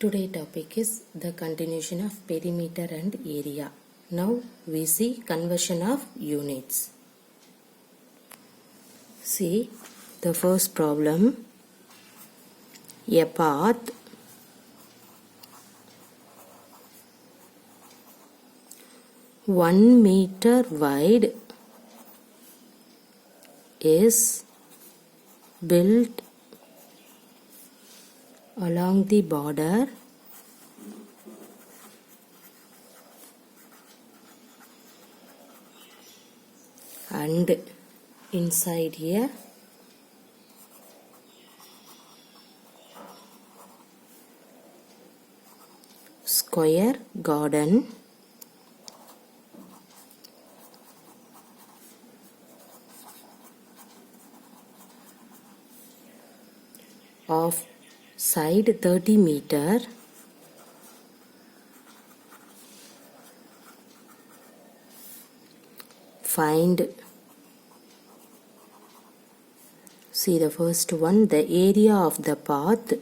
Today topic is the continuation of perimeter and area. Now we see conversion of units. See the first problem. A path one meter wide is built along the border and inside here square garden of side 30 meter find, see the first one, the area of the path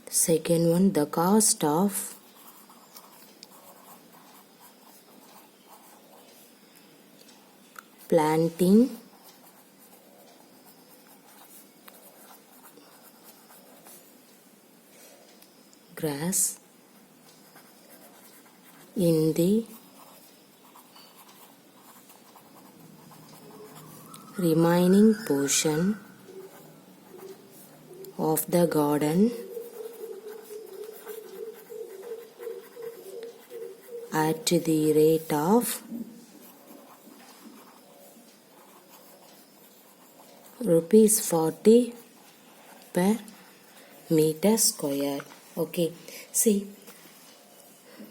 second one, the cost of planting grass in the remaining portion of the garden at the rate of ₹40 per meter square. Okay, see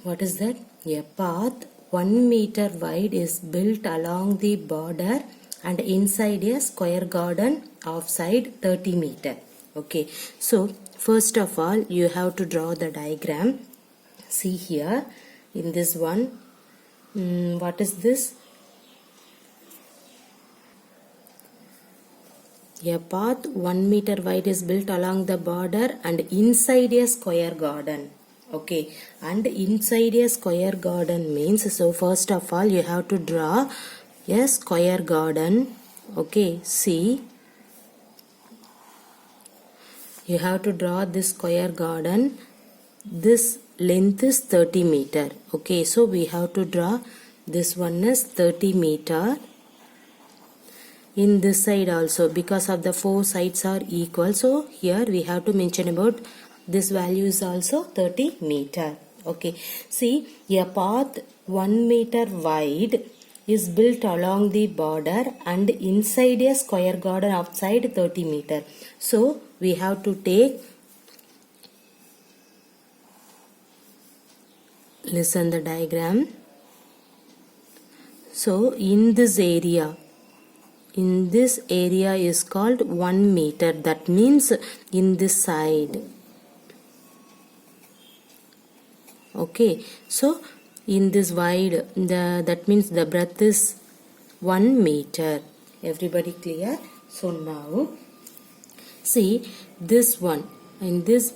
what is that? A path 1 meter wide is built along the border and inside a square garden of side 30 meter. Okay, so first of all you have to draw the diagram. See here in this one, what is this? A path 1 meter wide is built along the border and inside a square garden. Okay, and inside a square garden means, so first of all you have to draw a square garden. Okay, see, you have to draw this square garden. This length is 30 meter. Okay, so we have to draw this one is 30 meter. In this side also, because of the four sides are equal, so here we have to mention about this value is also 30 meter. Okay, see, a path 1 meter wide is built along the border and inside a square garden outside 30 meter. So we have to take, listen the diagram. So in this area is called 1 meter. That means in this side. Okay, so in this wide, that means the breadth is 1 meter. Everybody clear? So now see this one. In this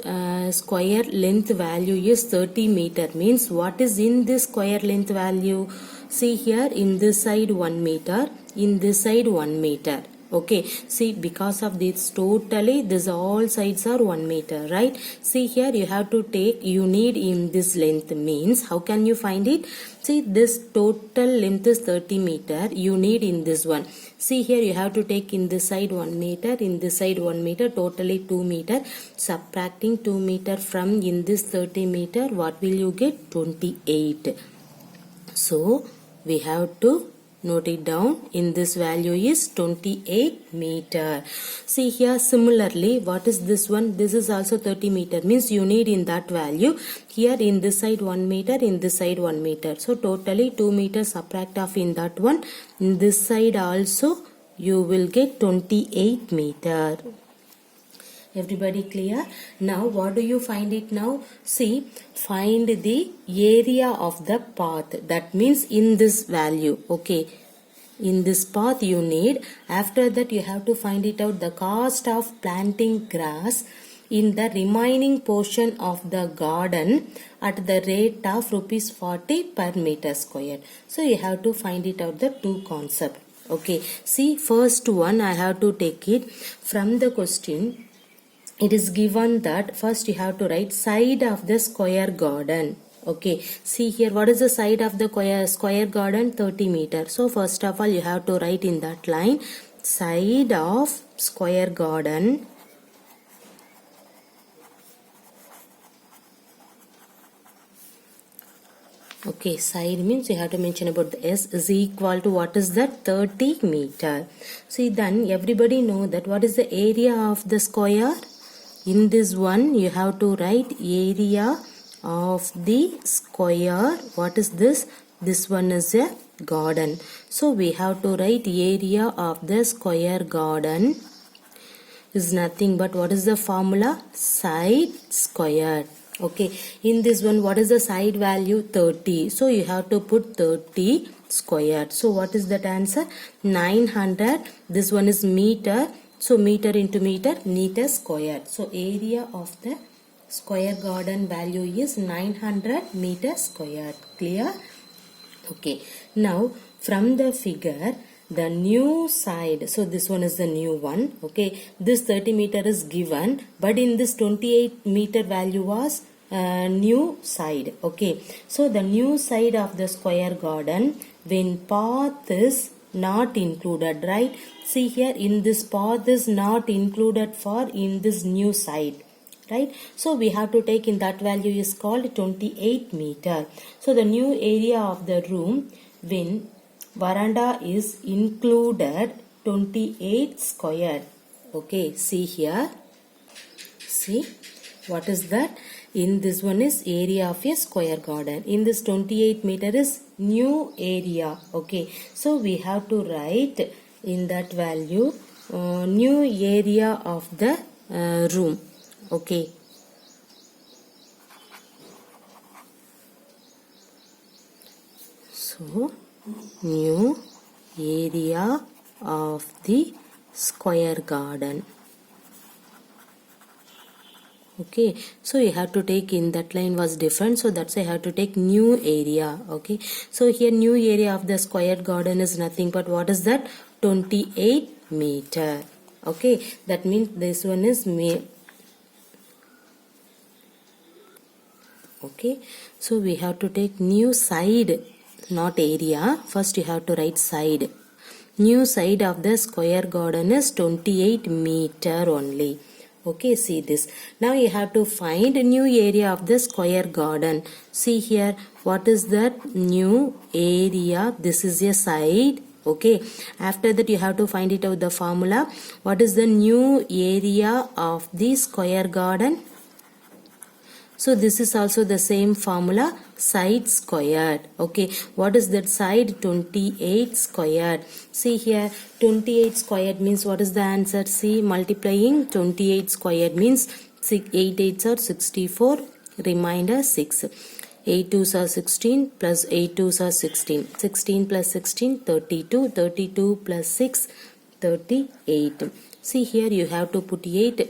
square length value is 30 meter. Means what is in this square length value? See here, in this side 1 meter, in this side 1 meter. Okay, see, because of this totally this all sides are 1 meter, right? See here you have to take, you need in this length means how can you find it? See, this total length is 30 meter, you need in this one. See here you have to take in this side 1 meter, in this side 1 meter, totally 2 meter. Subtracting 2 meter from in this 30 meter, what will you get? 28. So we have to note it down. In this value is 28 meter. See here similarly, what is this one? This is also 30 meter. Means you need in that value. Here in this side 1 meter, in this side 1 meter. So totally 2 meters subtract off in that one. In this side also you will get 28 meter. Everybody clear? Now what do you find it now? See, find the area of the path. That means in this value. Okay. in this path you need. After that you have to find it out the cost of planting grass in the remaining portion of the garden at the rate of rupees 40 per meter square. So you have to find it out the two concept. Okay, see first one I have to take it from the question. It is given that first you have to write side of the square garden. Okay, see here what is the side of the square garden? 30 meter. So first of all you have to write in that line side of square garden Okay, side means you have to mention about the S is equal to what is that? 30 meter. See then everybody know that what is the area of the square? In this one you have to write area of the square. What is this? This one is a garden. So we have to write area of the square garden is nothing but what is the formula? Side square. Okay, in this one what is the side value? 30. So you have to put 30 squared. So what is that answer? 900. This one is meter. So meter into meter, meter squared. So area of the square garden value is 900 meter squared. Clear? Okay, now from the figure the new side, so this one is the new one. Okay, this 30 meter is given, but in this 28 meter value was new side. Okay, so the new side of the square garden when path is not included, right? See here in this path is not included for in this new side, right? So we have to take in that value is called 28 meter. So the new area of the room when veranda is included 28 square. Okay, see here. See what is that? In this one is area of a square garden. In this 28 meter is new area. Okay, so we have to write in that value new area of the room. Okay. So new area of the square garden. Okay, so you have to take in that line was different, so that's why I have to take new area. Okay, so here new area of the square garden is nothing but what is that? 28 meter. Okay, that means this one is okay, so we have to take new side, not area. First you have to write side. New side of the square garden is 28 meter only. Okay, see this. Now you have to find a new area of the square garden. See here, what is that? New area. This is a side. Okay, after that you have to find it out the formula. What is the new area of the square garden? So this is also the same formula, side squared. Okay, what is that side? 28 squared. See here, 28 squared means what is the answer? See, multiplying 28 squared means 8 8s are 64, remainder 6. 8 2s are 16 plus 8 2s are 16. 16 plus 16, 32. 32 plus 6, 38. See here you have to put 8.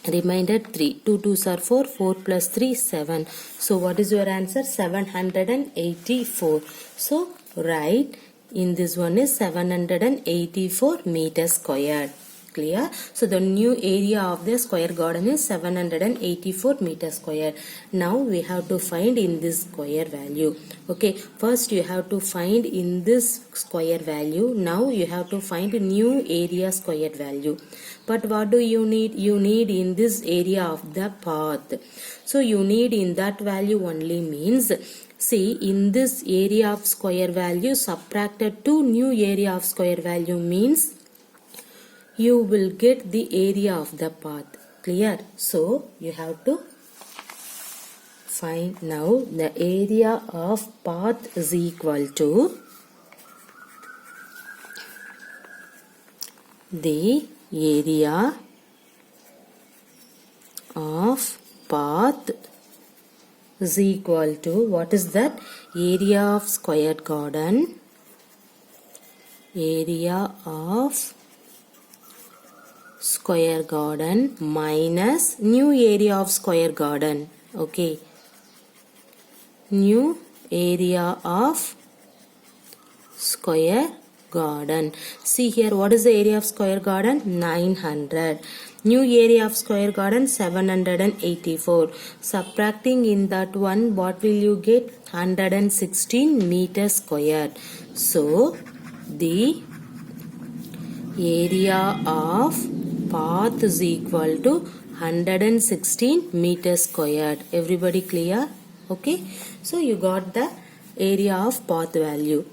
Remainder 3. 2 2s are 4. 4 plus 3, 7. So what is your answer? 784. So right in this one is 784 meters squared. Clear? So the new area of the square garden is 784 meters square. Now we have to find in this square value. Okay, first you have to find in this square value. Now you have to find a new area square value. But what do you need? You need in this area of the path. So you need in that value only means, see in this area of square value subtracted to new area of square value means you will get the area of the path. Clear? So you have to find now the area of path is equal to the area of path is equal to what is that? Area of square garden area of square garden minus new area of square garden. Okay, new area of square garden. See here, what is the area of square garden? 900. New area of square garden 784. Subtracting in that one, what will you get? 116 meters squared. So the area of path is equal to 116 meters squared. Everybody clear? Okay, so you got the area of path value.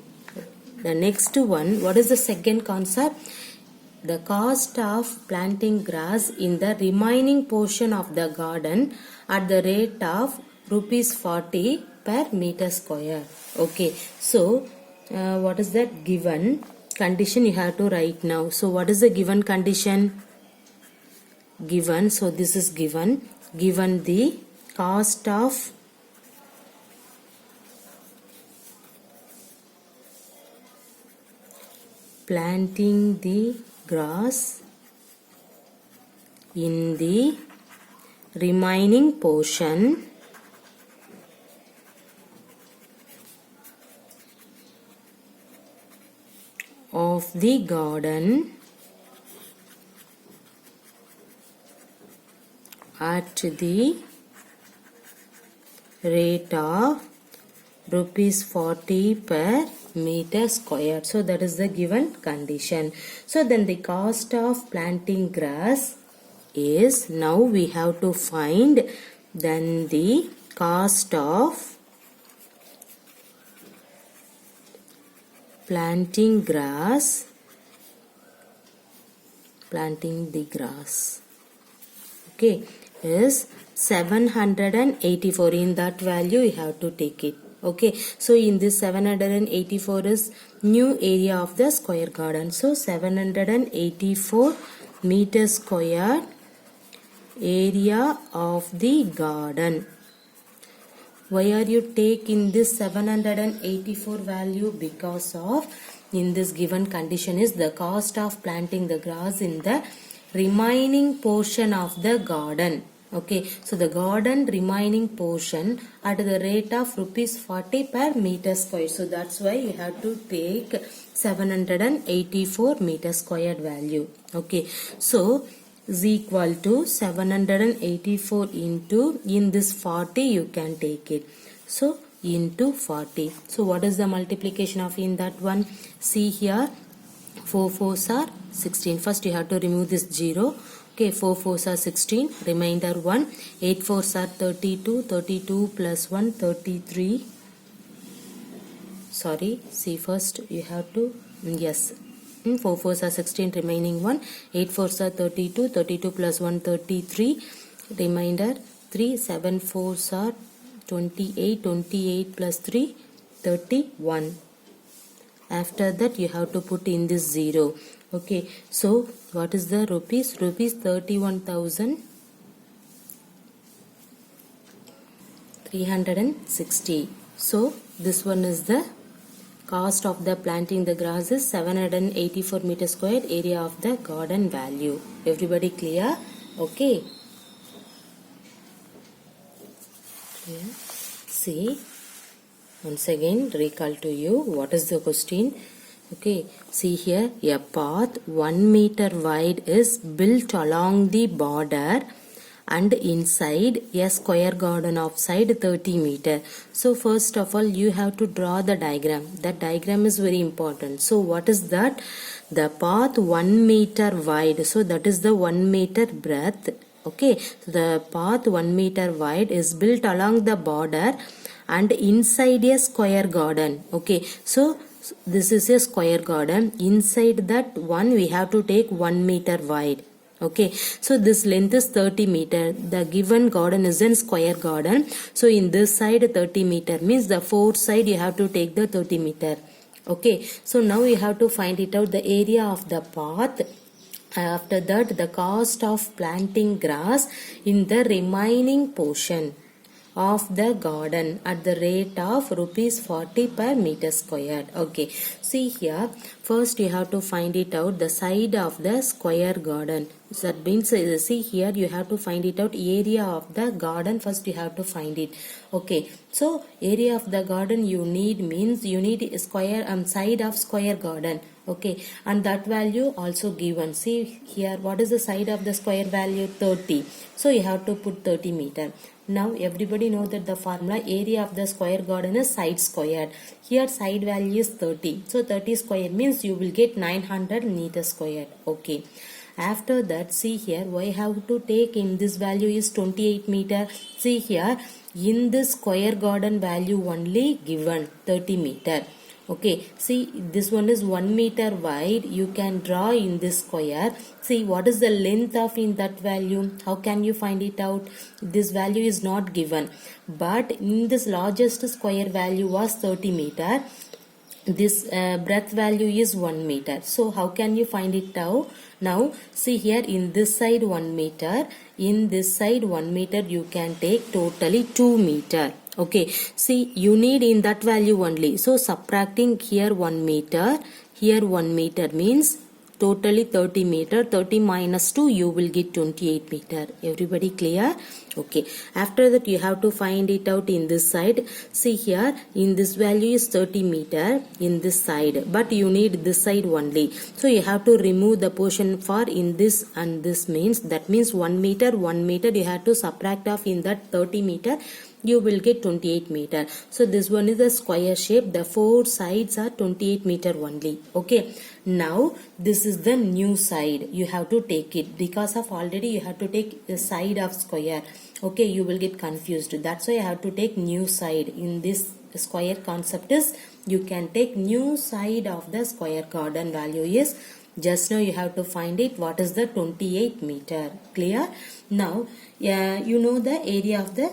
The next one, what is the second concept? The cost of planting grass in the remaining portion of the garden at the rate of rupees 40 per meter square. Okay, so what is that given condition you have to write now? So what is the given condition? Given, so this is given the cost of planting the grass in the remaining portion of the garden at the rate of rupees 40 per meter square. So that is the given condition. So then the cost of planting grass is, now we have to find then the cost of planting the grass, okay, is 784. In that value you have to take it. Okay, so in this 784 is new area of the square garden. So 784 meters square area of the garden. Why are you taking this 784 value? Because of in this given condition is the cost of planting the grass in the remaining portion of the garden. Okay, so the garden remaining portion at the rate of rupees 40 per meter square. So that's why you have to take 784 meter squared value. Okay, so is equal to 784 into, in this 40 you can take it. So into 40. So what is the multiplication of in that one? See here, 4 4s are 16. First you have to remove this 0. Okay, 4 4s are 16, remainder 1. 8 4s are 32, 32 plus 1, 33. Sorry, see first you have to, yes, 4 4s are 16, remaining 1. 8 4s are 32, 32 plus 1, 33. Remainder 3, 7 4s are 28, 28 plus 3, 31. After that you have to put in this 0. Okay, so what is the rupees? Rupees 31,360. So this one is the cost of the planting the grass is 784 meter squared area of the garden value. Everybody clear? Okay. Clear? See, once again recall to you what is the question. Okay, see here, a path 1 meter wide is built along the border and inside a square garden of side 30 meter. So first of all you have to draw the diagram. That diagram is very important. So what is that? The path 1 meter wide. So that is the 1 meter breadth. Okay, so the path 1 meter wide is built along the border and inside a square garden. Okay, so this is a square garden. Inside that one we have to take 1 meter wide. Okay, so this length is 30 meter. The given garden is in square garden. So in this side 30 meter means the fourth side you have to take the 30 meter. Okay, so now you have to find it out the area of the path. After that the cost of planting grass in the remaining portion of the garden at the rate of rupees 40 per meter squared. Okay, see here, first you have to find it out the side of the square garden. So that means see here you have to find it out area of the garden. First you have to find it. Okay, so area of the garden you need means you need square side of square garden. Okay, and that value also given. See here, what is the side of the square value? 30. So you have to put 30 meter. Now everybody know that the formula area of the square garden is side squared. Here side value is 30. So 30 square means you will get 900 meter squared. Okay. After that, see here, why have to take in this value is 28 meter. See here, in this square garden value only given 30 meter. Okay, see this one is 1 meter wide. You can draw in this square. See what is the length of in that value. How can you find it out? This value is not given. But in this largest square value was 30 meter. This breadth value is 1 meter. So how can you find it out? Now see here, in this side 1 meter, in this side 1 meter, you can take totally 2 meter. Okay, see you need in that value only. So subtracting here 1 meter, here 1 meter means totally 30 meter. 30 minus 2 you will get 28 meter. Everybody clear? Okay, after that you have to find it out in this side. See here, in this value is 30 meter in this side, but you need this side only. So you have to remove the portion for in this, and this means that means 1 meter, 1 meter you have to subtract off in that 30 meter. You will get 28 meter. So this one is a square shape. The four sides are 28 meter only. Okay, now this is the new side. You have to take it because of already you have to take the side of square. Okay, you will get confused. That's why I have to take new side. In this square concept is you can take new side of the square garden value is just now you have to find it. What is the 28 meter? Clear? Now you know the area of the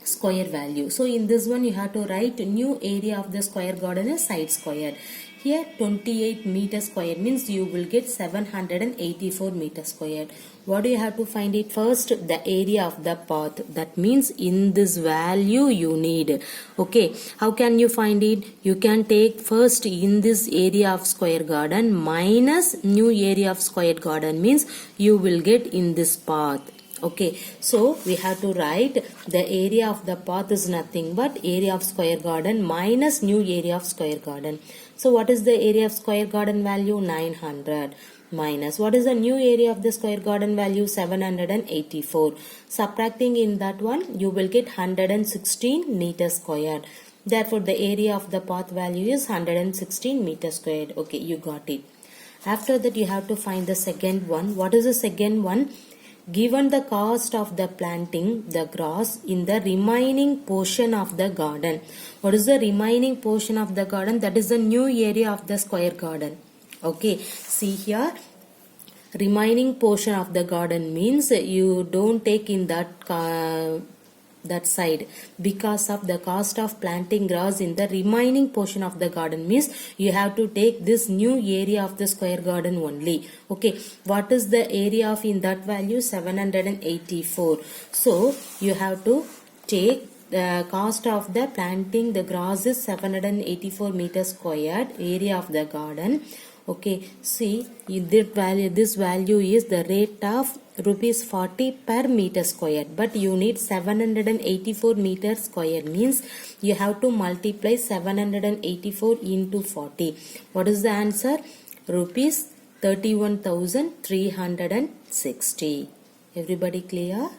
square value. So in this one you have to write new area of the square garden is side square. Here 28 meter square means you will get 784 meter square. What do you have to find it first? The area of the path. That means in this value you need. Okay, how can you find it? You can take first in this area of square garden minus new area of square garden means you will get in this path. Okay, so we have to write the area of the path is nothing but area of square garden minus new area of square garden. So what is the area of square garden value? 900 minus what is the new area of the square garden value? 784. Subtracting in that one you will get 116 meter squared. Therefore the area of the path value is 116 meter squared. Okay, you got it. After that you have to find the second one. What is the second one? Given the cost of the planting the grass in the remaining portion of the garden. What is the remaining portion of the garden? That is the new area of the square garden. Okay, see here, remaining portion of the garden means you don't take in that side because of the cost of planting grass in the remaining portion of the garden means you have to take this new area of the square garden only. Okay, what is the area of in that value? 784. So you have to take the cost of the planting the grass is 784 meter squared area of the garden. Okay, see this value is the rate of rupees 40 per meter square, but you need 784 meter square means you have to multiply 784 into 40. What is the answer? Rupees 31,360. Everybody clear?